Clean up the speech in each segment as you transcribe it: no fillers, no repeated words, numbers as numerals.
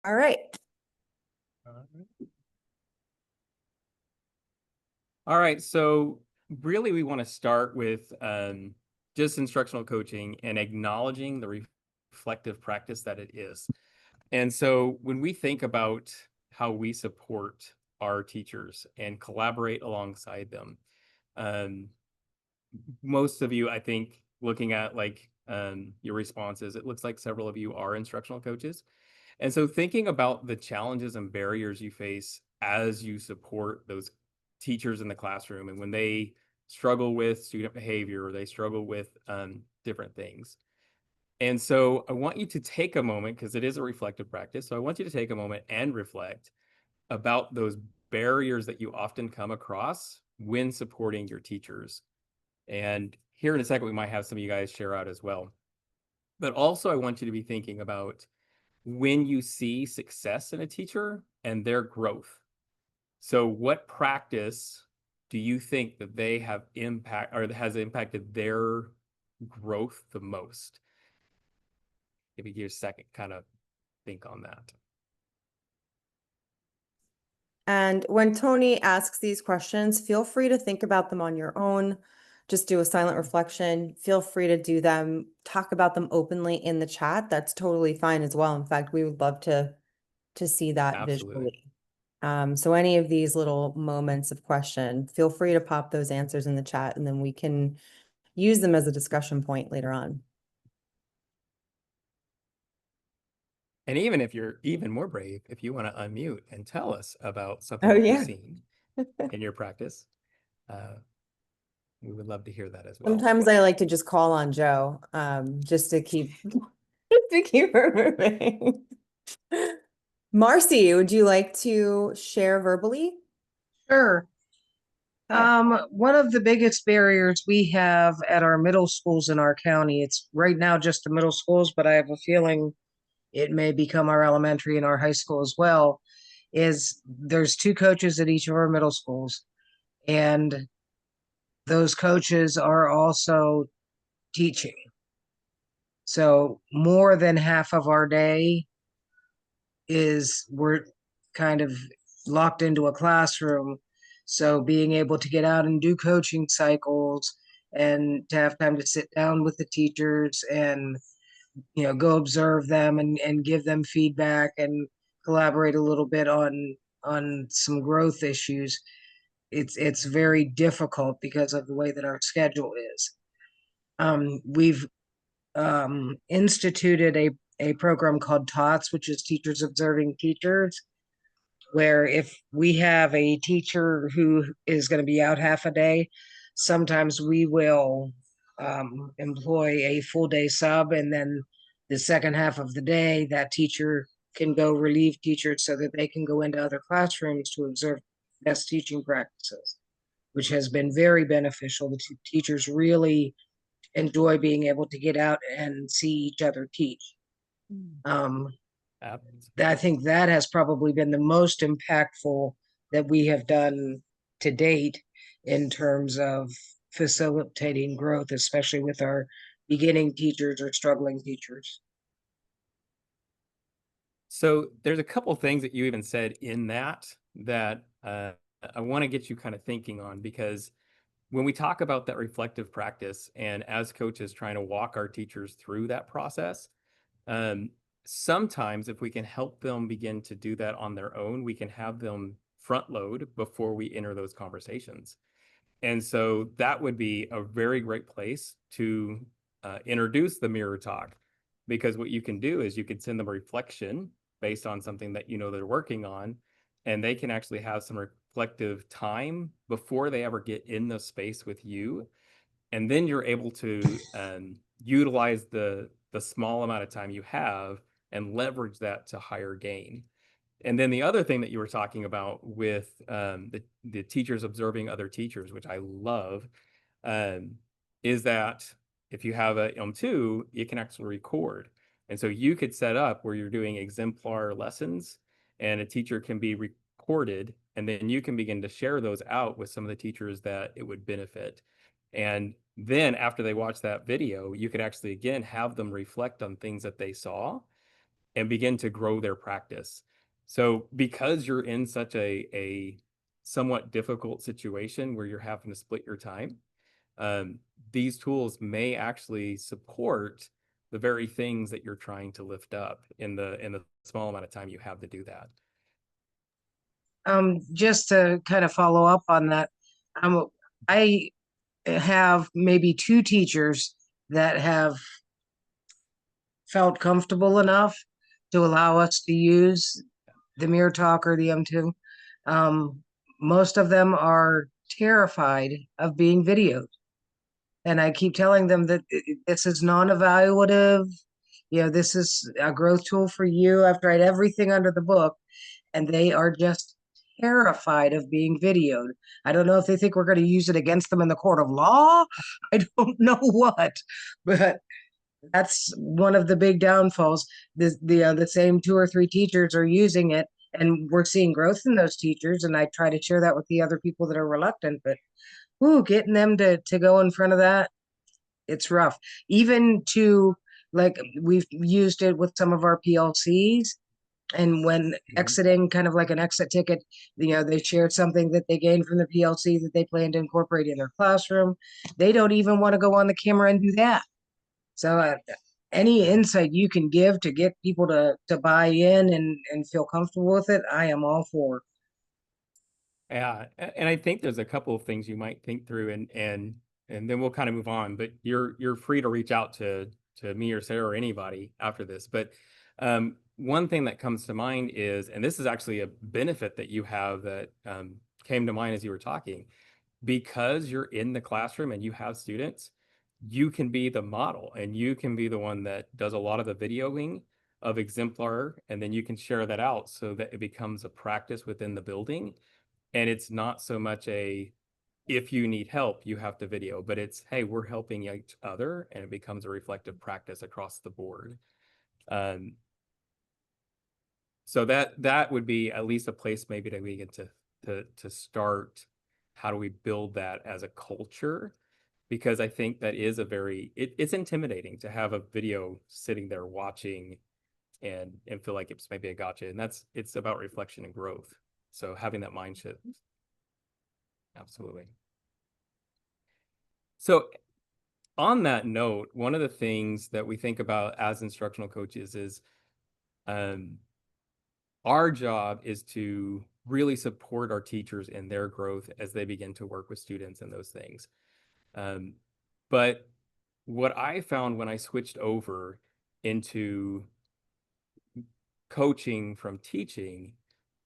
All right. All right. So really, we want to start with just instructional coaching and acknowledging the reflective practice that it is. And so when we think about how we support our teachers and collaborate alongside them, um, most of you, I think, looking at like your responses, it looks like several of you are instructional coaches. And so thinking about the challenges and barriers you face as you support those teachers in the classroom and when they struggle with student behavior or they struggle with different things. And so I want you to take a moment because it is a reflective practice. So I want you to take a moment and reflect about those barriers that you often come across when supporting your teachers. And here in a second, we might have some of you guys share out as well. But also, I want you to be thinking about when you see success in a teacher and their growth. So what practice do you think that they have impact or has impacted their growth the most? Give you a second, kind of think on that. And when Tony asks these questions, feel free to think about them on your own. Just do a silent reflection. Feel free to do them, talk about them openly in the chat. That's totally fine as well. In fact, we would love to see that Absolutely. visually. So any of these little moments of question, feel free to pop those answers in the chat and then we can use them as a discussion point later on. And even if you're even more brave, if you want to unmute and tell us about something Oh, that you've yeah. seen in your practice, we would love to hear that as well. Sometimes I like to just call on Joe, just to keep to keep her moving. Marcy, would you like to share verbally? Sure. Okay. One of the biggest barriers we have at our middle schools in our county, it's right now just the middle schools, but I have a feeling it may become our elementary and our high school as well, is there's two coaches at each of our middle schools. And those coaches are also teaching. So more than half of our day we're kind of locked into a classroom. So being able to get out and do coaching cycles and to have time to sit down with the teachers and go observe them and give them feedback and collaborate a little bit on some growth issues. It's very difficult because of the way that our schedule is. We've instituted a program called TOTS, which is Teachers Observing Teachers, where if we have a teacher who is going to be out half a day, sometimes we will employ a full day sub, and then the second half of the day, that teacher can go relieve teachers so that they can go into other classrooms to observe best teaching practices, which has been very beneficial. The teachers really enjoy being able to get out and see each other teach. I think that has probably been the most impactful that we have done to date in terms of facilitating growth, especially with our beginning teachers or struggling teachers. So there's a couple things that you even said in that I want to get you kind of thinking on, because when we talk about that reflective practice and as coaches trying to walk our teachers through that process, sometimes if we can help them begin to do that on their own, we can have them front load before we enter those conversations. And so that would be a very great place to introduce the mirror talk, because what you can do is you could send them a reflection based on something that you know they're working on, and they can actually have some reflective time before they ever get in the space with you. And then you're able to utilize the small amount of time you have and leverage that to higher gain. And then the other thing that you were talking about with the teachers observing other teachers, which I love, is that if you have a M2, you can actually record. And so you could set up where you're doing exemplar lessons and a teacher can be recorded, and then you can begin to share those out with some of the teachers that it would benefit. And then after they watch that video, you could actually, again, have them reflect on things that they saw. and begin to grow their practice. So because you're in such a somewhat difficult situation where you're having to split your time, these tools may actually support the very things that you're trying to lift up in the small amount of time you have to do that. Just to kind of follow up on that, I have maybe 2 teachers that have felt comfortable enough to allow us to use the Mirror Talk or the M2. Most of them are terrified of being videoed. And I keep telling them that this is non-evaluative. You know, this is a growth tool for you. I've tried everything under the book, and they are just terrified of being videoed. I don't know if they think we're going to use it against them in the court of law. I don't know what, but that's one of the big downfalls. The same 2 or 3 teachers are using it, and we're seeing growth in those teachers. And I try to share that with the other people that are reluctant, but getting them to go in front of that, it's rough. Even to, like, we've used it with some of our PLCs, and when exiting, kind of like an exit ticket, they shared something that they gained from the PLC that they plan to incorporate in their classroom. They don't even want to go on the camera and do that. So any insight you can give to get people to buy in and feel comfortable with it, I am all for. Yeah, and I think there's a couple of things you might think through, and then we'll kind of move on. But you're free to reach out to me or Sarah or anybody after this. But one thing that comes to mind is, and this is actually a benefit that you have that came to mind as you were talking, because you're in the classroom and you have students, you can be the model and you can be the one that does a lot of the videoing of Exemplar, and then you can share that out so that it becomes a practice within the building. And it's not so much if you need help, you have to video, but it's, hey, we're helping each other, and it becomes a reflective practice across the board. So that would be at least a place maybe that we get to start. How do we build that as a culture? Because I think that is it's intimidating to have a video sitting there watching and feel like it's maybe a gotcha. And it's about reflection and growth. So having that mind shift. Absolutely. So on that note, one of the things that we think about as instructional coaches is our job is to really support our teachers in their growth as they begin to work with students and those things. But what I found when I switched over into coaching from teaching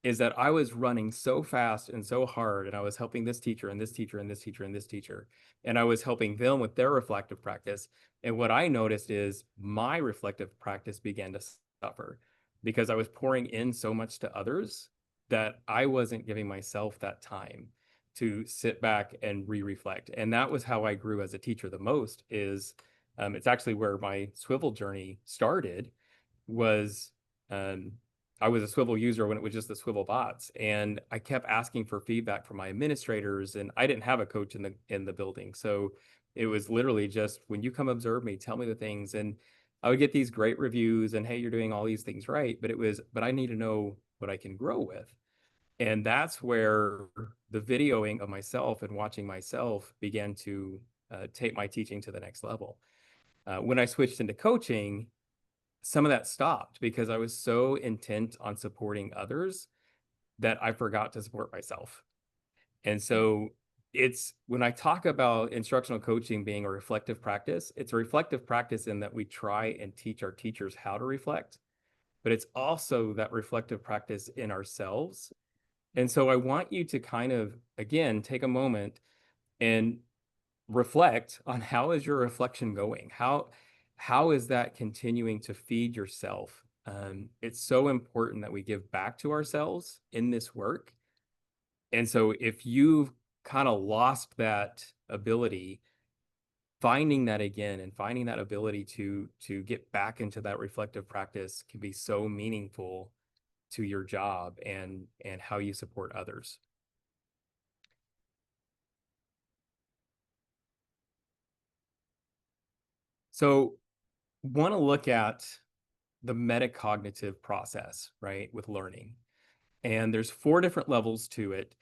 is that I was running so fast and so hard, and I was helping this teacher and this teacher and this teacher and this teacher, and I was helping them with their reflective practice. And what I noticed is my reflective practice began to suffer because I was pouring in so much to others that I wasn't giving myself that time to sit back and reflect. And that was how I grew as a teacher the most. It's actually where my swivel journey started. Was I was a swivel user when it was just the swivel bots, and I kept asking for feedback from my administrators, and I didn't have a coach in the building. So it was literally just, when you come observe me, tell me the things. And I would get these great reviews and, hey, you're doing all these things right, but I need to know what I can grow with. And that's where the videoing of myself and watching myself began to take my teaching to the next level. When I switched into coaching, some of that stopped because I was so intent on supporting others that I forgot to support myself. And so when I talk about instructional coaching being a reflective practice, it's a reflective practice in that we try and teach our teachers how to reflect, but it's also that reflective practice in ourselves. And so I want you to kind of, again, take a moment and reflect on, how is your reflection going? How is that continuing to feed yourself? It's so important that we give back to ourselves in this work. And so if you've kind of lost that ability, finding that again and finding that ability to get back into that reflective practice can be so meaningful to your job and how you support others. So want to look at the metacognitive process, right, with learning. And there's 4 different levels to it.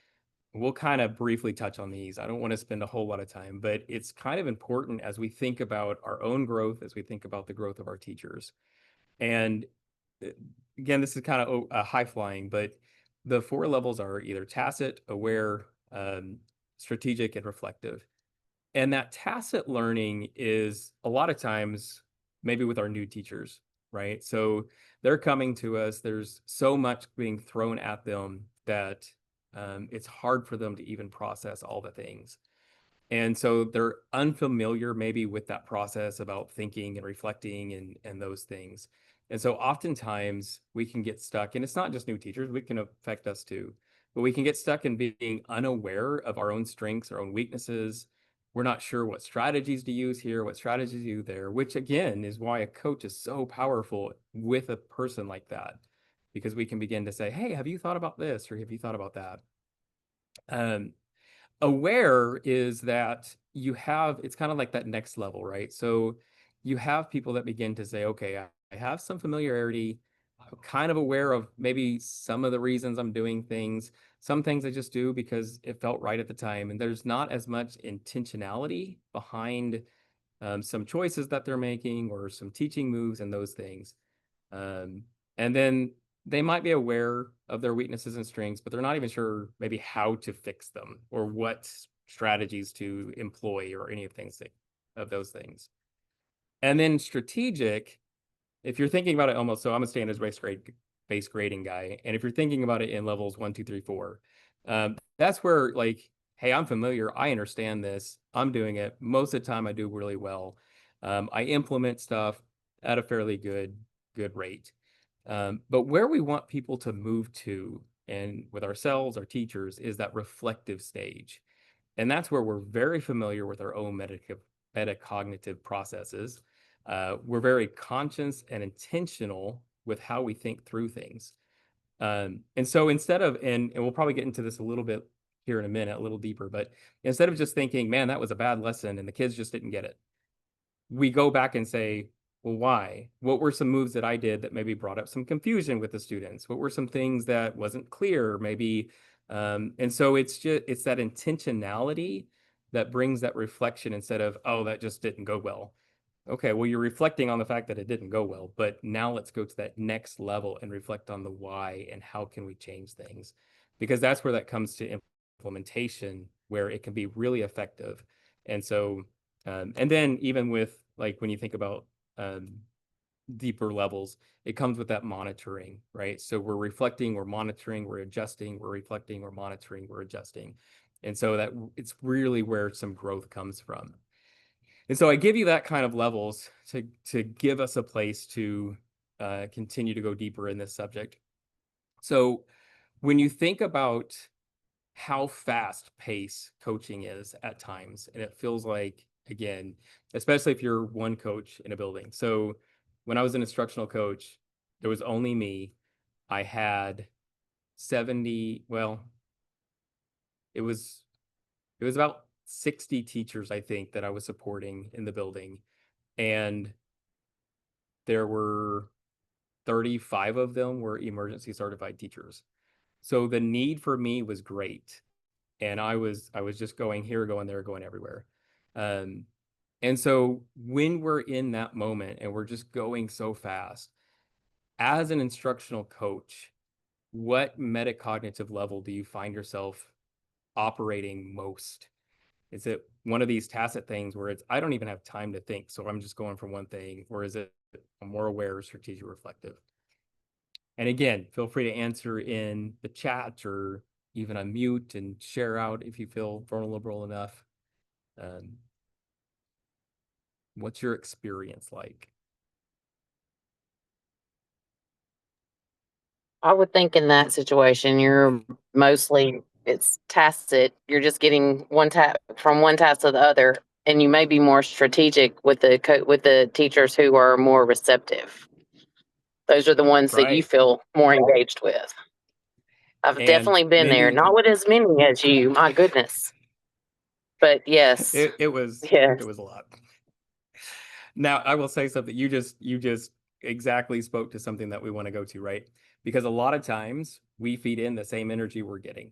We'll kind of briefly touch on these. I don't want to spend a whole lot of time, but it's kind of important as we think about our own growth, as we think about the growth of our teachers. And again, this is kind of high flying, but the 4 levels are either tacit, aware, strategic, and reflective. And that tacit learning is a lot of times maybe with our new teachers, right? So they're coming to us, there's so much being thrown at them that it's hard for them to even process all the things. And so they're unfamiliar maybe with that process about thinking and reflecting and those things. And so oftentimes we can get stuck, and it's not just new teachers, it can affect us too, but we can get stuck in being unaware of our own strengths, our own weaknesses. We're not sure what strategies to use here, what strategies to use there, which again is why a coach is so powerful with a person like that, because we can begin to say, hey, have you thought about this? Or have you thought about that? Aware is that you have, it's kind of like that next level, right? So you have people that begin to say, okay, I have some familiarity. I'm kind of aware of maybe some of the reasons I'm doing things. Some things I just do because it felt right at the time. And there's not as much intentionality behind some choices that they're making or some teaching moves and those things. And then they might be aware of their weaknesses and strengths, but they're not even sure maybe how to fix them or what strategies to employ or any of things of those things. And then strategic, if you're thinking about it almost, so I'm a standards-based grading guy, and if you're thinking about it in levels 1, 2, 3, 4, that's where like, hey, I'm familiar, I understand this, I'm doing it. Most of the time I do really well. I implement stuff at a fairly good rate. But where we want people to move to, and with ourselves, our teachers, is that reflective stage. And that's where we're very familiar with our own metacognitive processes. We're very conscious and intentional with how we think through things. And so instead of, and we'll probably get into this a little bit here in a minute, a little deeper, but instead of just thinking, man, that was a bad lesson and the kids just didn't get it, we go back and say, well, why? What were some moves that I did that maybe brought up some confusion with the students? What were some things that wasn't clear, maybe? And so it's that intentionality that brings that reflection instead of, oh, that just didn't go well. Okay, well, you're reflecting on the fact that it didn't go well, but now let's go to that next level and reflect on the why and how can we change things? Because that's where that comes to implementation, where it can be really effective. And so, and then even with like when you think about deeper levels, it comes with that monitoring, right? So we're reflecting, we're monitoring, we're adjusting, we're reflecting, we're monitoring, we're adjusting. And so that it's really where some growth comes from. And so I give you that kind of levels to give us a place to continue to go deeper in this subject. So when you think about how fast pace coaching is at times, and it feels like, again, especially if you're one coach in a building. So when I was an instructional coach, there was only me. I had 70, well, it was about 60 teachers, I think, that I was supporting in the building. And there were 35 of them were emergency certified teachers. So the need for me was great. And I was just going here, going there, going everywhere. And so when we're in that moment and we're just going so fast, as an instructional coach, what metacognitive level do you find yourself operating most? Is it one of these tacit things where it's, I don't even have time to think, so I'm just going from one thing, or is it more aware, strategic, reflective? And again, feel free to answer in the chat or even unmute and share out if you feel vulnerable enough. What's your experience like? I would think in that situation, you're mostly it's tacit. You're just getting one from one task to the other, and you may be more strategic with the teachers who are more receptive. Those are the ones that you Right. feel more engaged with. I've And definitely been there, maybe not with as many as you, my goodness. But yes, it was yes. a lot. Now I will say something. You just exactly spoke to something that we want to go to, right? Because a lot of times we feed in the same energy we're getting.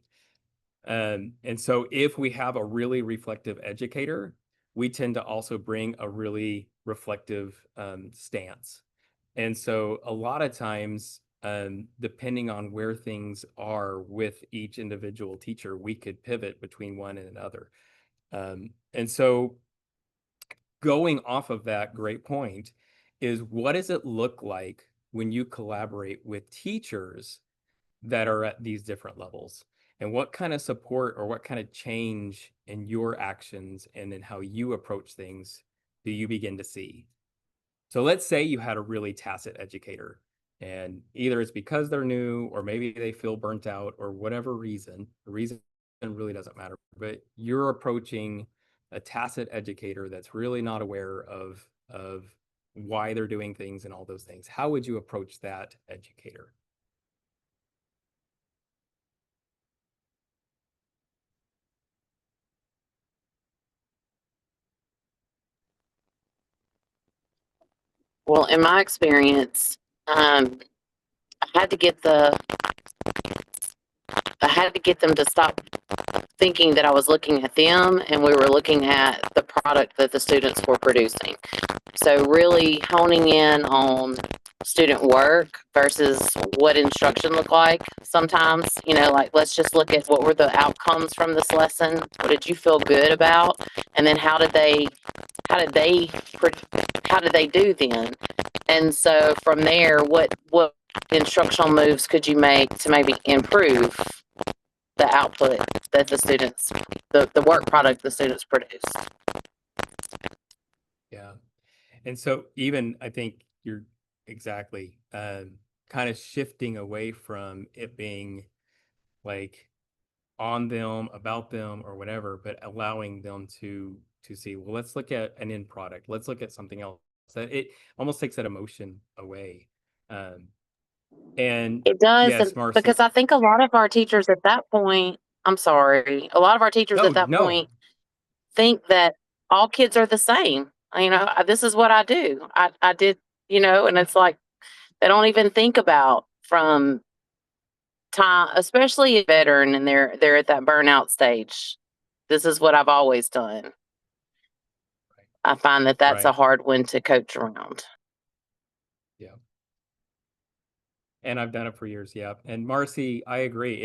And so if we have a really reflective educator, we tend to also bring a really reflective stance. And so a lot of times, depending on where things are with each individual teacher, we could pivot between one and another. And so going off of that great point is, what does it look like when you collaborate with teachers that are at these different levels? And what kind of support or what kind of change in your actions and in how you approach things do you begin to see? So let's say you had a really tacit educator, and either it's because they're new or maybe they feel burnt out or whatever reason. The reason really doesn't matter, but you're approaching a tacit educator that's really not aware of why they're doing things and all those things. How would you approach that educator? Well, in my experience, I had to get them to stop thinking that I was looking at them and we were looking at the product that the students were producing. So really honing in on student work versus what instruction looked like. Sometimes, like, let's just look at what were the outcomes from this lesson. What did you feel good about? And then how did they do then? And so from there, what instructional moves could you make to maybe improve the output that the students, the work product the students produce? Yeah. And so even I think you're exactly kind of shifting away from it being like on them, about them, or whatever, but allowing them to see, well, let's look at an end product. Let's look at something else. That it almost takes that emotion away. And It does, yes, Marcy. because I think a lot of our teachers at that point, I'm sorry, a lot of our teachers No, at that no. point think that all kids are the same. This is what I do. I did, and it's like they don't even think about from time, especially a veteran, and they're at that burnout stage. This is what I've always done. I find that that's a Right. hard one to coach around. Yeah. And I've done it for years. Yeah. And Marcy, I agree.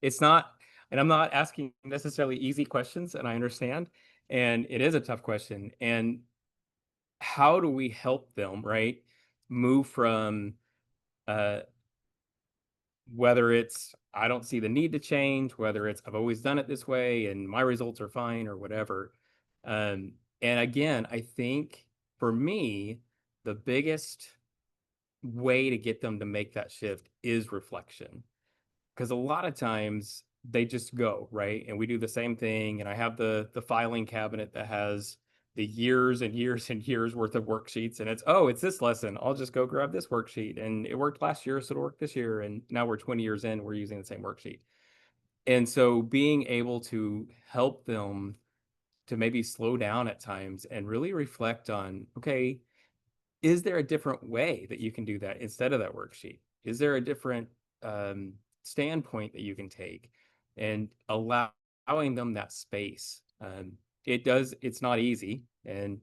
It's not, and I'm not asking necessarily easy questions, and I understand. And it is a tough question. And how do we help them, right? Move from whether it's I don't see the need to change, whether it's I've always done it this way and my results are fine or whatever. And again, I think for me, the biggest way to get them to make that shift is reflection. Because a lot of times they just go, right? And we do the same thing. And I have the filing cabinet that has the years and years and years worth of worksheets. And it's this lesson. I'll just go grab this worksheet. And it worked last year, so it'll work this year. And now we're 20 years in, we're using the same worksheet. And so being able to help them to maybe slow down at times and really reflect on, okay, is there a different way that you can do that instead of that worksheet? Is there a different standpoint that you can take, and allowing them that space? It's not easy, and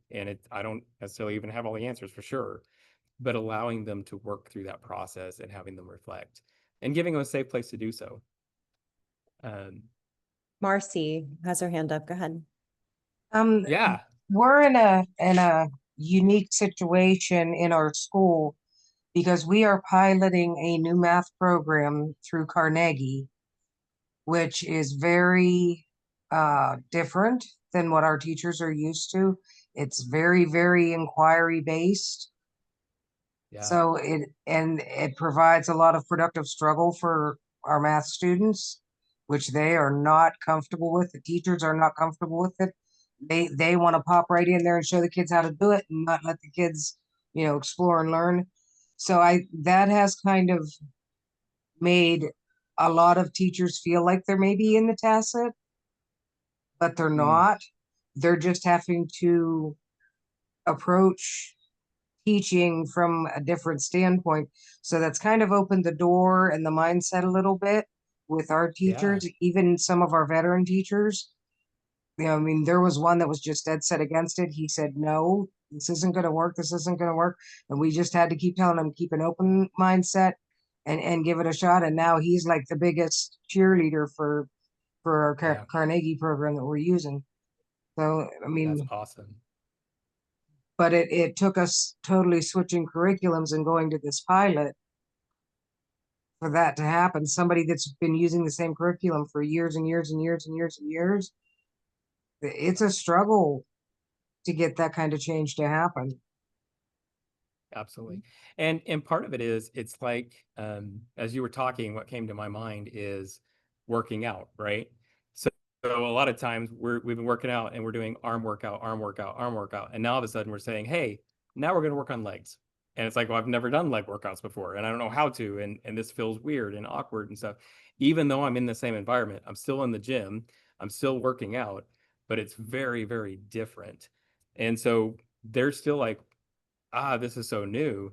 I don't necessarily even have all the answers for sure, but allowing them to work through that process and having them reflect and giving them a safe place to do so. Marcy has her hand up. Go ahead. Yeah. We're in a unique situation in our school because we are piloting a new math program through Carnegie, which is very different than what our teachers are used to. It's very, very inquiry based. Yeah. So it provides a lot of productive struggle for our math students, which they are not comfortable with. The teachers are not comfortable with it. They want to pop right in there and show the kids how to do it and not let the kids, explore and learn. So that has kind of made a lot of teachers feel like they're maybe in the tacit, but they're not. They're just having to approach teaching from a different standpoint. So that's kind of opened the door and the mindset a little bit with our teachers, even some of our veteran teachers. You know, I mean, there was one that was just dead set against it. He said, no, this isn't going to work. This isn't going to work. And we just had to keep telling him, keep an open mindset and give it a shot. And now he's like the biggest cheerleader for our Yeah. Carnegie program that we're using. So, I mean, That's awesome. but it took us totally switching curriculums and going to this pilot for that to happen. Somebody that's been using the same curriculum for years and years and years and years and years, it's a struggle to get that kind of change to happen. Absolutely. And part of it is, it's like, as you were talking, what came to my mind is working out, right? So a lot of times we've been working out and we're doing arm workout, arm workout, arm workout. And now all of a sudden we're saying, hey, now we're going to work on legs. And it's like, well, I've never done leg workouts before and I don't know how to. And this feels weird and awkward and stuff. Even though I'm in the same environment, I'm still in the gym, I'm still working out, but it's very, very different. And so they're still like, this is so new.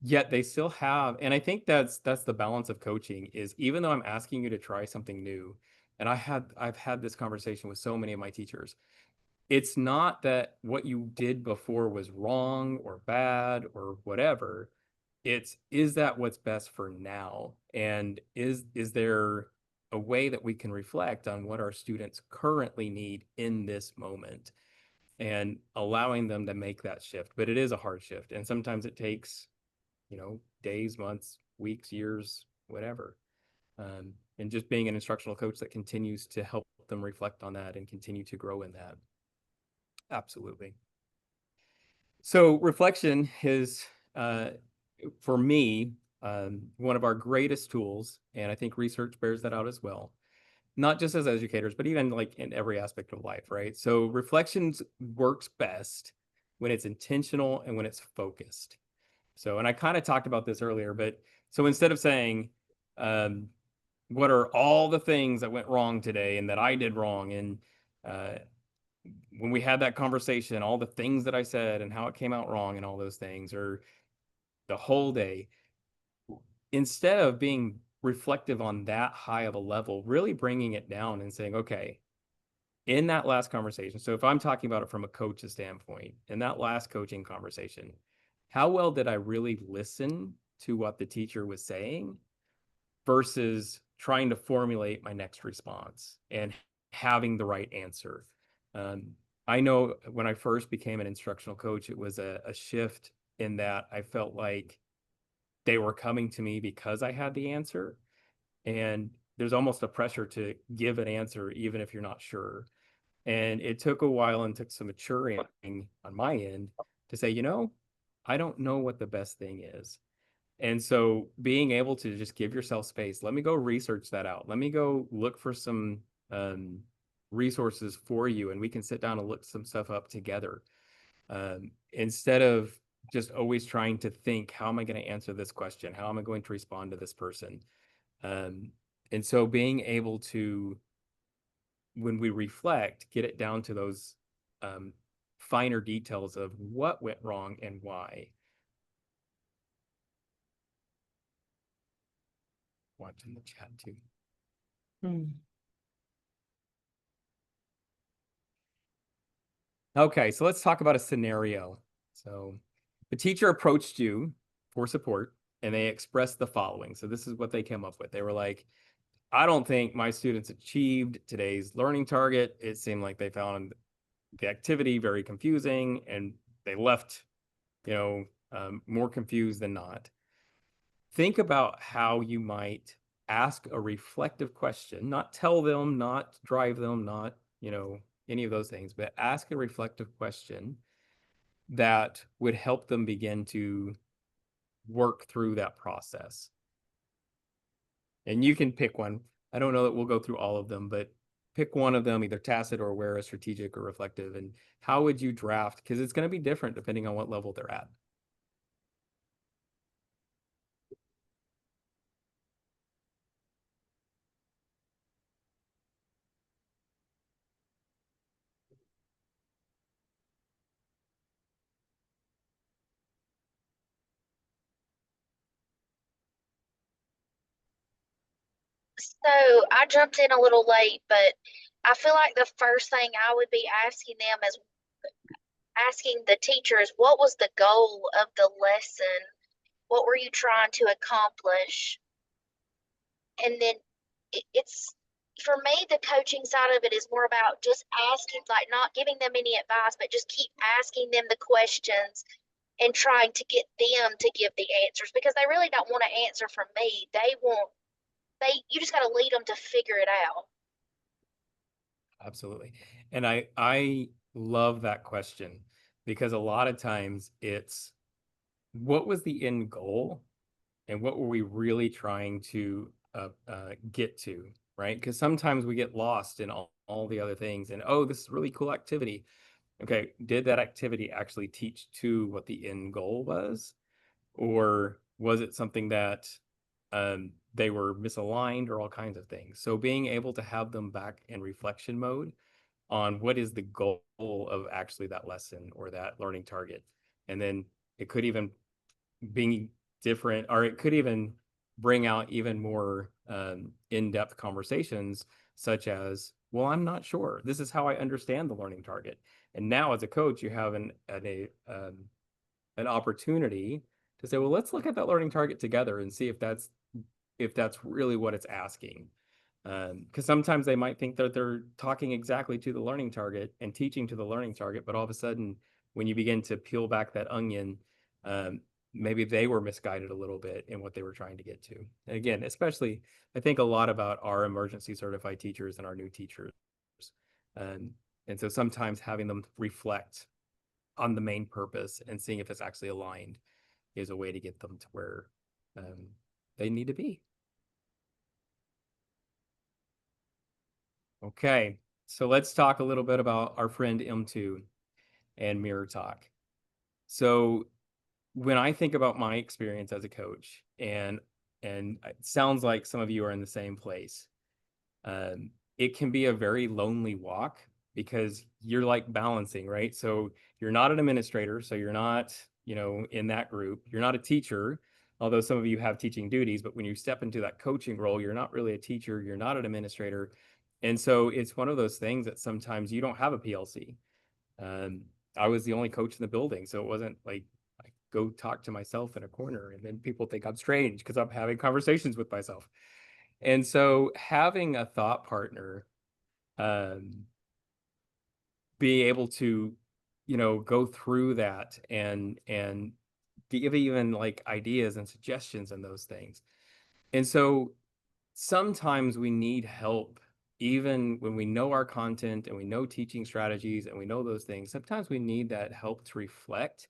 Yet they still have, and I think that's the balance of coaching, is even though I'm asking you to try something new, and I've had this conversation with so many of my teachers, it's not that what you did before was wrong or bad or whatever. It's, is that what's best for now? And is there a way that we can reflect on what our students currently need in this moment, and allowing them to make that shift? But it is a hard shift, and sometimes it takes, days, months, weeks, years, whatever. And just being an instructional coach that continues to help them reflect on that and continue to grow in that. Absolutely. So reflection is, for me, one of our greatest tools, and I think research bears that out as well. Not just as educators, but even like in every aspect of life, right? So reflections works best when it's intentional and when it's focused. So, and I kind of talked about this earlier, but so instead of saying, what are all the things that went wrong today and that I did wrong? And when we had that conversation, all the things that I said and how it came out wrong and all those things, or the whole day, instead of being reflective on that high of a level, really bringing it down and saying, okay, in that last conversation, so if I'm talking about it from a coach's standpoint, in that last coaching conversation, how well did I really listen to what the teacher was saying versus trying to formulate my next response and having the right answer? I know when I first became an instructional coach, it was a shift in that I felt like they were coming to me because I had the answer. And there's almost a pressure to give an answer, even if you're not sure. And it took a while and took some maturing on my end to say, I don't know what the best thing is. And so being able to just give yourself space, let me go research that out. Let me go look for some resources for you, and we can sit down and look some stuff up together. Instead of just always trying to think, how am I going to answer this question? How am I going to respond to this person? And so being able to, when we reflect, get it down to those finer details of what went wrong and why. Watching the chat too. Okay, so let's talk about a scenario. So the teacher approached you for support and they expressed the following. So this is what they came up with. They were like, I don't think my students achieved today's learning target. It seemed like they found the activity very confusing and they left, more confused than not. Think about how you might ask a reflective question, not tell them, not drive them, not, any of those things, but ask a reflective question that would help them begin to work through that process. And you can pick one. I don't know that we'll go through all of them, but pick one of them, either tacit or aware, strategic or reflective. And how would you draft? Because it's going to be different depending on what level they're at. So I jumped in a little late, but I feel like the first thing I would be asking them is asking the teachers, what was the goal of the lesson? What were you trying to accomplish? And then it's, for me, the coaching side of it is more about just asking, like not giving them any advice, but just keep asking them the questions and trying to get them to give the answers, because they really don't want to answer from me. You just got to lead them to figure it out. Absolutely. And I love that question, because a lot of times it's, what was the end goal and what were we really trying to get to, right? Because sometimes we get lost in all the other things, and oh, this is really cool activity. Okay, did that activity actually teach to what the end goal was? Or was it something that they were misaligned, or all kinds of things? So being able to have them back in reflection mode on what is the goal of actually that lesson or that learning target. And then it could even be different, or it could even bring out even more in-depth conversations, such as, well, I'm not sure. This is how I understand the learning target. And now as a coach, you have an opportunity to say, well, let's look at that learning target together and see if that's really what it's asking. Because sometimes they might think that they're talking exactly to the learning target and teaching to the learning target, but all of a sudden, when you begin to peel back that onion, maybe they were misguided a little bit in what they were trying to get to. And again, especially, I think a lot about our emergency certified teachers and our new teachers. And so sometimes having them reflect on the main purpose and seeing if it's actually aligned is a way to get them to where they need to be. Okay, so let's talk a little bit about our friend M2 and mirror talk. So when I think about my experience as a coach, and it sounds like some of you are in the same place, it can be a very lonely walk, because you're like balancing, right? So you're not an administrator, so you're not, in that group. You're not a teacher, although some of you have teaching duties, but when you step into that coaching role, you're not really a teacher, you're not an administrator. And so it's one of those things that sometimes you don't have a PLC. I was the only coach in the building, so it wasn't like I go talk to myself in a corner and then people think I'm strange because I'm having conversations with myself. And so having a thought partner, be able to, go through that and give even like ideas and suggestions and those things. And so sometimes we need help, even when we know our content and we know teaching strategies and we know those things. Sometimes we need that help to reflect.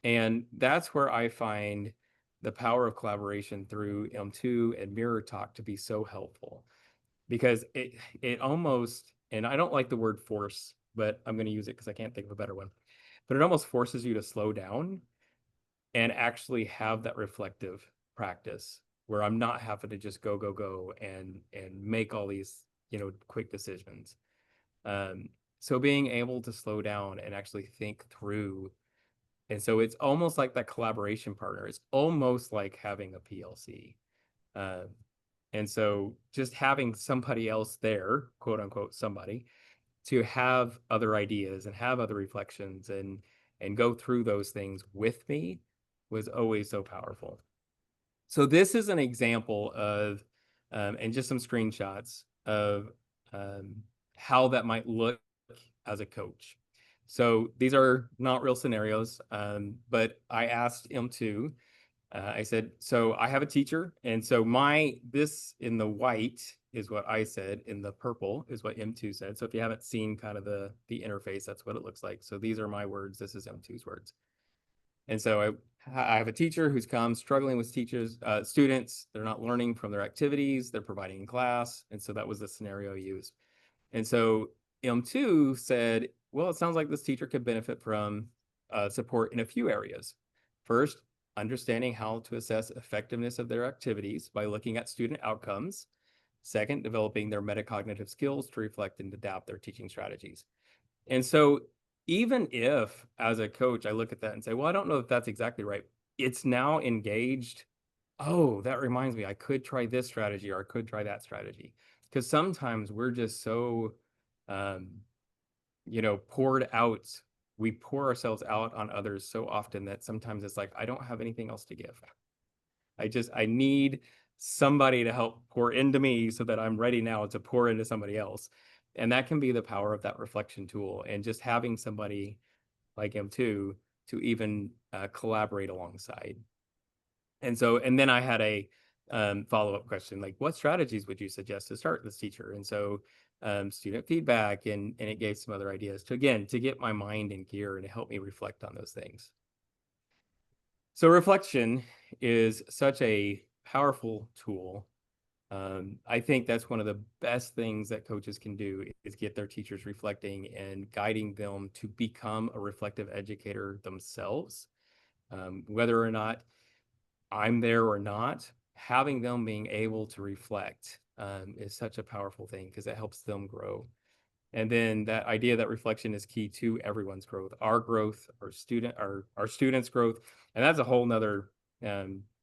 And that's where I find the power of collaboration through M2 and Mirror Talk to be so helpful, because it almost, and I don't like the word force, but I'm going to use it because I can't think of a better one, but it almost forces you to slow down and actually have that reflective practice where I'm not having to just go and make all these, quick decisions. So being able to slow down and actually think through. And so it's almost like that collaboration partner. It's almost like having a PLC. And so just having somebody else there, quote unquote, somebody, to have other ideas and have other reflections and go through those things with me was always so powerful. So this is an example of, and just some screenshots of how that might look as a coach. So these are not real scenarios, but I asked M2, I said, so I have a teacher, and so this in the white is what I said, in the purple is what M2 said. So if you haven't seen kind of the interface, that's what it looks like. So these are my words, this is M2's words. And so I have a teacher who's come struggling with students. They're not learning from their activities they're providing in class. And so that was the scenario used. And so M2 said, well, it sounds like this teacher could benefit from support in a few areas. First, understanding how to assess effectiveness of their activities by looking at student outcomes. Second, developing their metacognitive skills to reflect and adapt their teaching strategies. And so even if, as a coach, I look at that and say, well, I don't know if that's exactly right, it's now engaged oh, that reminds me, I could try this strategy or I could try that strategy. Because sometimes we're just so, um, poured out. We pour ourselves out on others so often that sometimes it's like, I don't have anything else to give. I need somebody to help pour into me so that I'm ready now to pour into somebody else. And that can be the power of that reflection tool, and just having somebody like him too, to even collaborate alongside. And then I had a follow-up question, like, what strategies would you suggest to start this teacher? And so student feedback, and it gave some other ideas to get my mind in gear and to help me reflect on those things. So reflection is such a powerful tool. I think that's one of the best things that coaches can do, is get their teachers reflecting and guiding them to become a reflective educator themselves. Whether or not I'm there or not, having them being able to reflect is such a powerful thing, because it helps them grow. And then that idea that reflection is key to everyone's growth, our growth, our students' growth. And that's a whole nother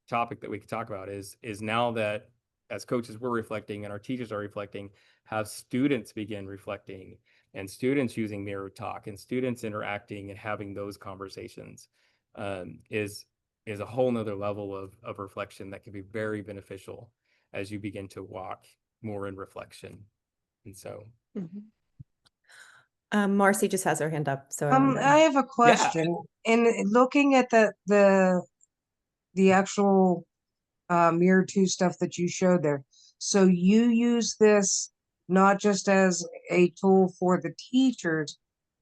topic that we could talk about, is now that as coaches, we're reflecting and our teachers are reflecting, have students begin reflecting, and students using mirror talk, and students interacting and having those conversations is a whole nother level of reflection that can be very beneficial as you begin to walk more in reflection. And so Marcy just has her hand up, so I have a question. In looking at the actual mirror 2 stuff that you showed there, so you use this not just as a tool for the teachers.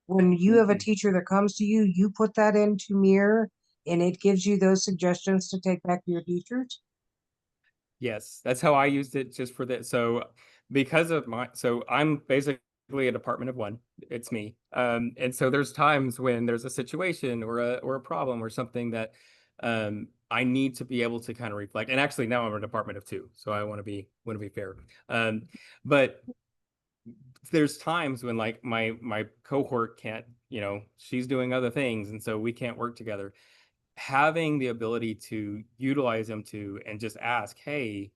When you have a teacher that comes to you, you put that into mirror and it gives you those suggestions to take back to your teachers? Yes, that's how I used it, just for that. So because of so I'm basically a department of one. It's me. And so there's times when there's a situation or a problem or something that I need to be able to kind of reflect. And actually now I'm a department of 2, so I want to be fair. But there's times when, like, my cohort can't, she's doing other things, and so we can't work together. Having the ability to utilize them to, and just ask, hey,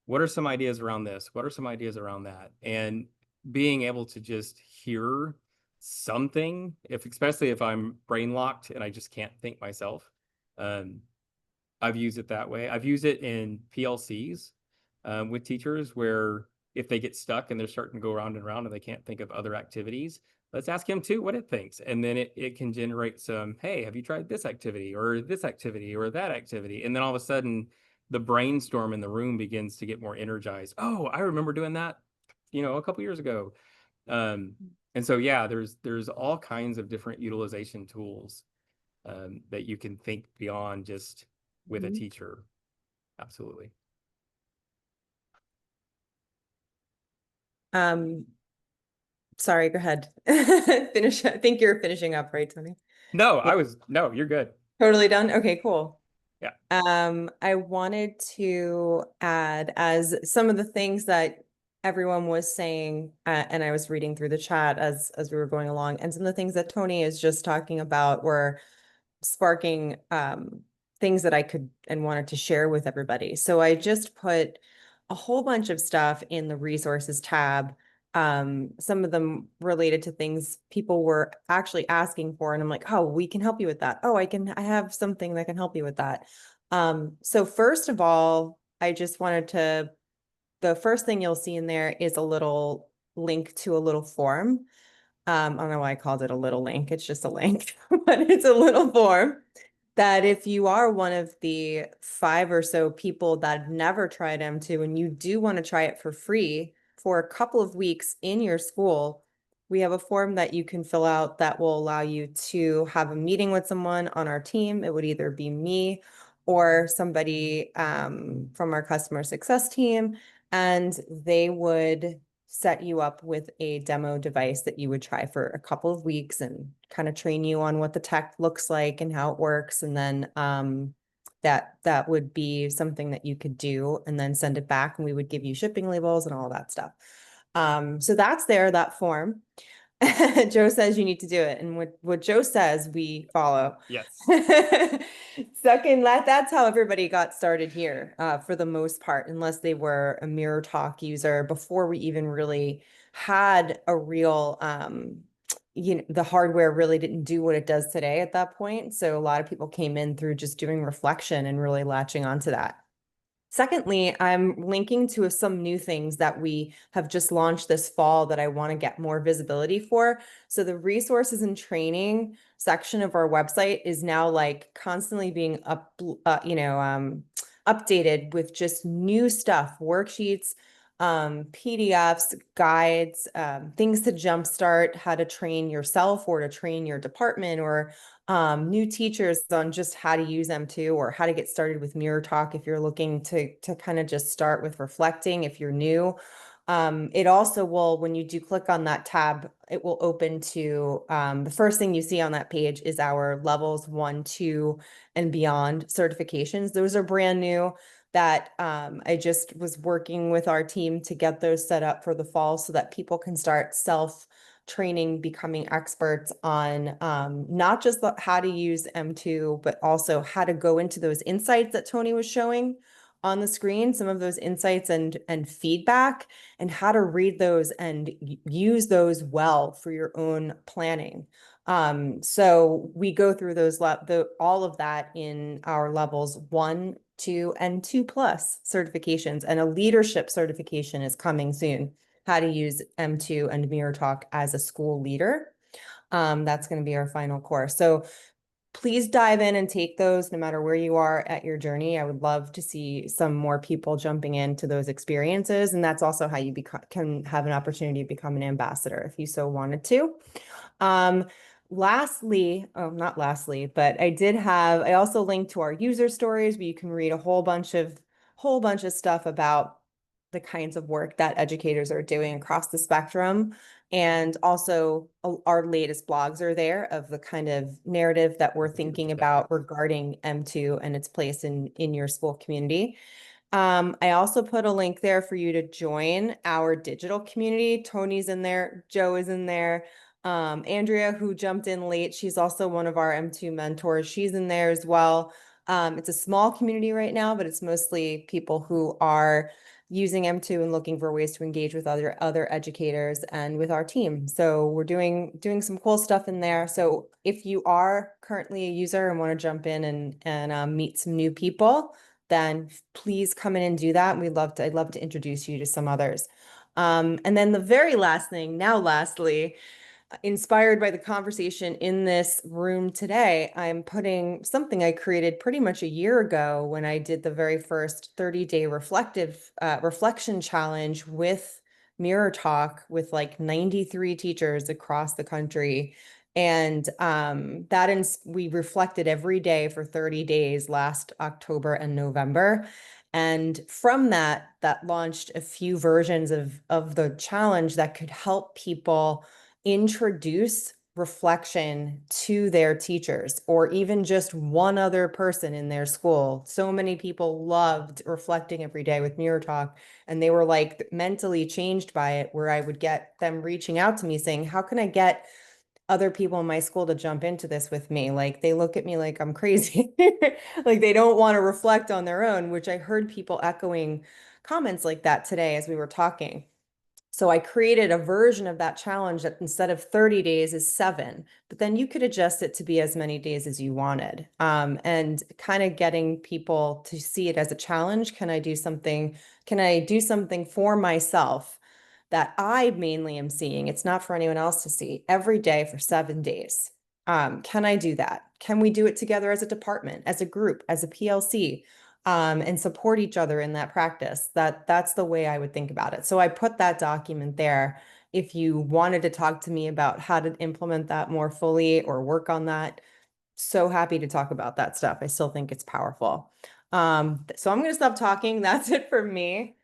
what are some ideas around this? What are some ideas around that? And being able to just hear something, especially if I'm brain locked and I just can't think myself. I've used it that way. I've used it in PLCs with teachers, where if they get stuck and they're starting to go around and around and they can't think of other activities, let's ask him too what it thinks. And then it can generate some, hey, have you tried this activity or this activity or that activity? And then all of a sudden the brainstorm in the room begins to get more energized. Oh, I remember doing that, a couple years ago. And so, yeah, there's all kinds of different utilization tools that you can think beyond just with a teacher. Absolutely. Sorry, go ahead. Finish. I think you're finishing up, right, Tony? No, you're good. Totally done? Okay, cool. Yeah. I wanted to add, as some of the things that everyone was saying, and I was reading through the chat as we were going along, and some of the things that Tony is just talking about were sparking things that I could and wanted to share with everybody. So I just put a whole bunch of stuff in the resources tab. Some of them related to things people were actually asking for, and I'm like, oh, we can help you with that. Oh, I have something that can help you with that. So first of all, I just wanted to, the first thing you'll see in there is a little link to a little form. I don't know why I called it a little link. It's just a link, but it's a little form that if you are one of the 5 or so people that have never tried M2 and you do want to try it for free for a couple of weeks in your school, we have a form that you can fill out that will allow you to have a meeting with someone on our team. It would either be me or somebody from our customer success team, and they would set you up with a demo device that you would try for a couple of weeks and kind of train you on what the tech looks like and how it works. And then that would be something that you could do and then send it back, and we would give you shipping labels and all that stuff. So that's there, that form. Joe says you need to do it. And what Joe says, we follow. Yes. Second, that's how everybody got started here, for the most part, unless they were a Mirror Talk user before we even really had a real, the hardware really didn't do what it does today at that point. So a lot of people came in through just doing reflection and really latching onto that. Secondly, I'm linking to some new things that we have just launched this fall that I want to get more visibility for. So the resources and training section of our website is now like constantly being updated with just new stuff, worksheets, PDFs, guides, things to jumpstart how to train yourself or to train your department, or new teachers on just how to use M2 or how to get started with Mirror Talk if you're looking to kind of just start with reflecting if you're new. It also will, when you do click on that tab, it will open to the first thing you see on that page is our levels 1, 2, and beyond certifications. Those are brand new that I just was working with our team to get those set up for the fall so that people can start self-training, becoming experts on not just how to use M2, but also how to go into those insights that Tony was showing on the screen, some of those insights and feedback, and how to read those and use those well for your own planning. So we go through those all of that in our levels 1, 2, and 2+ certifications, and a leadership certification is coming soon. How to use M2 and Mirror Talk as a school leader. That's going to be our final course. So please dive in and take those no matter where you are at your journey. I would love to see some more people jumping into those experiences. And that's also how you can have an opportunity to become an ambassador if you so wanted to. Lastly, not lastly, but I also linked to our user stories where you can read a whole bunch of stuff about the kinds of work that educators are doing across the spectrum. And also our latest blogs are there of the kind of narrative that we're thinking about regarding M2 and its place in your school community. I also put a link there for you to join our digital community. Tony's in there, Joe is in there. Andrea, who jumped in late, she's also one of our M2 mentors. She's in there as well. It's a small community right now, but it's mostly people who are using M2 and looking for ways to engage with other educators and with our team. So we're doing some cool stuff in there. So if you are currently a user and want to jump in and meet some new people, then please come in and do that. And I'd love to introduce you to some others. And then the very last thing, lastly, inspired by the conversation in this room today, I'm putting something I created pretty much a year ago when I did the very first 30-day reflection challenge with Mirror Talk with like 93 teachers across the country. And we reflected every day for 30 days last October and November. And from that launched a few versions of the challenge that could help people introduce reflection to their teachers or even just one other person in their school. So many people loved reflecting every day with Mirror Talk, and they were like mentally changed by it, where I would get them reaching out to me saying, how can I get other people in my school to jump into this with me? Like, they look at me like I'm crazy. Like, they don't want to reflect on their own, which I heard people echoing comments like that today as we were talking. So I created a version of that challenge that instead of 30 days is 7, but then you could adjust it to be as many days as you wanted. And kind of getting people to see it as a challenge. Can I do something for myself that I mainly am seeing? It's not for anyone else to see every day for 7 days. Can I do that? Can we do it together as a department, as a group, as a PLC? And support each other in that practice. That's the way I would think about it. So I put that document there. If you wanted to talk to me about how to implement that more fully or work on that, so happy to talk about that stuff. I still think it's powerful. So I'm going to stop talking. That's it for me.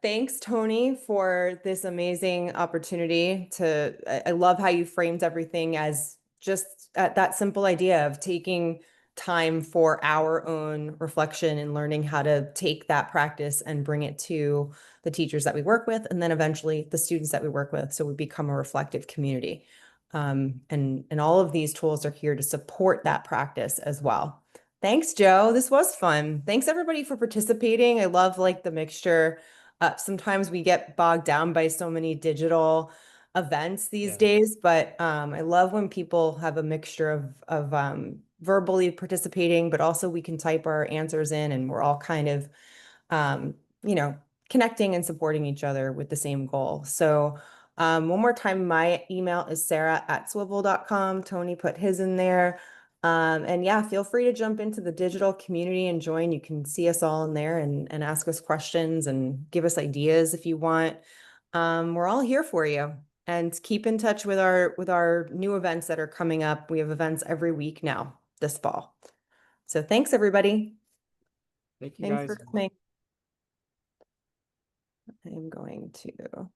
Thanks, Tony, for this amazing opportunity I love how you framed everything as just that simple idea of taking time for our own reflection and learning how to take that practice and bring it to the teachers that we work with, and then eventually the students that we work with. So we become a reflective community. And all of these tools are here to support that practice as well. Thanks, Joe. This was fun. Thanks everybody for participating. I love like the mixture. Sometimes we get bogged down by so many digital events these Yeah. days, but I love when people have a mixture of verbally participating, but also we can type our answers in and we're all kind of, you know, connecting and supporting each other with the same goal. So one more time, my email is sarah@swivel.com. Tony put his in there. And yeah, feel free to jump into the digital community and join. You can see us all in there and ask us questions and give us ideas if you want. We're all here for you. And keep in touch with our new events that are coming up. We have events every week now this fall. So thanks, everybody. Thank you, Thanks guys. for coming. I'm going to